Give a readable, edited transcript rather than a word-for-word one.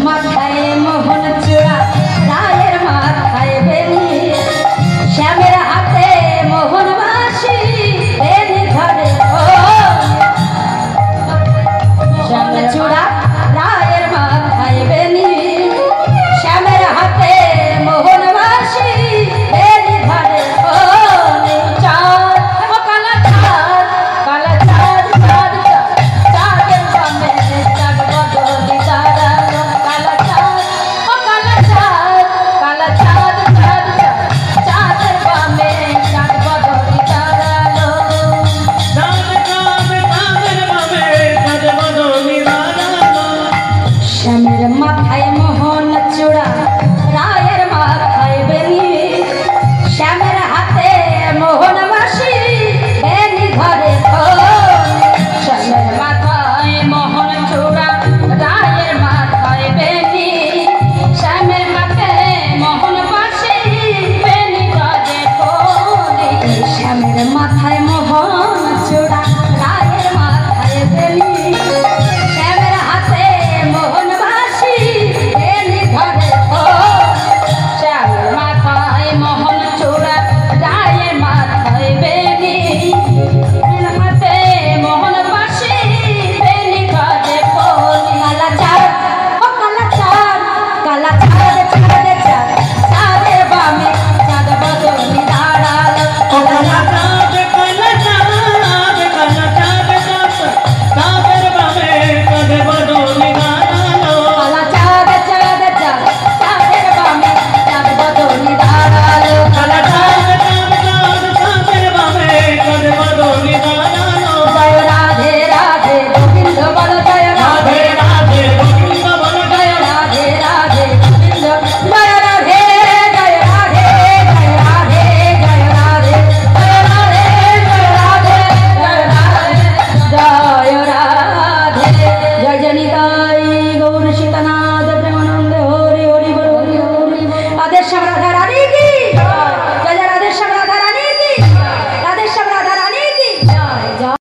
মাথায় মোহন চূড়া রায়ের মাথায় বেনি শ্যামের হাতে মোহন বাসি বেনি ধরে শ্যামের চূড়া রায়ের মাথায় বেনি শ্যামের হাতে মোহন বাসি বেনি ধরে মাথায় মোহন চূড়া রায়ের মাথায় বেনি শ্যামের হাতে মোহন বাসি বেনি ধরে শ্যামের মাথায় মোহন চূড়া রায়ের মাথায় বেনি শ্যামের হাতে মোহন বাসি বেনি ধরে শ্যামের মাথায় মোহন চূড়া রায়ের মাথায় বেনি শ্যামের হাতে মোহন गौर सीतानाथ प्रेमानंद हरि हरि बोल आदेश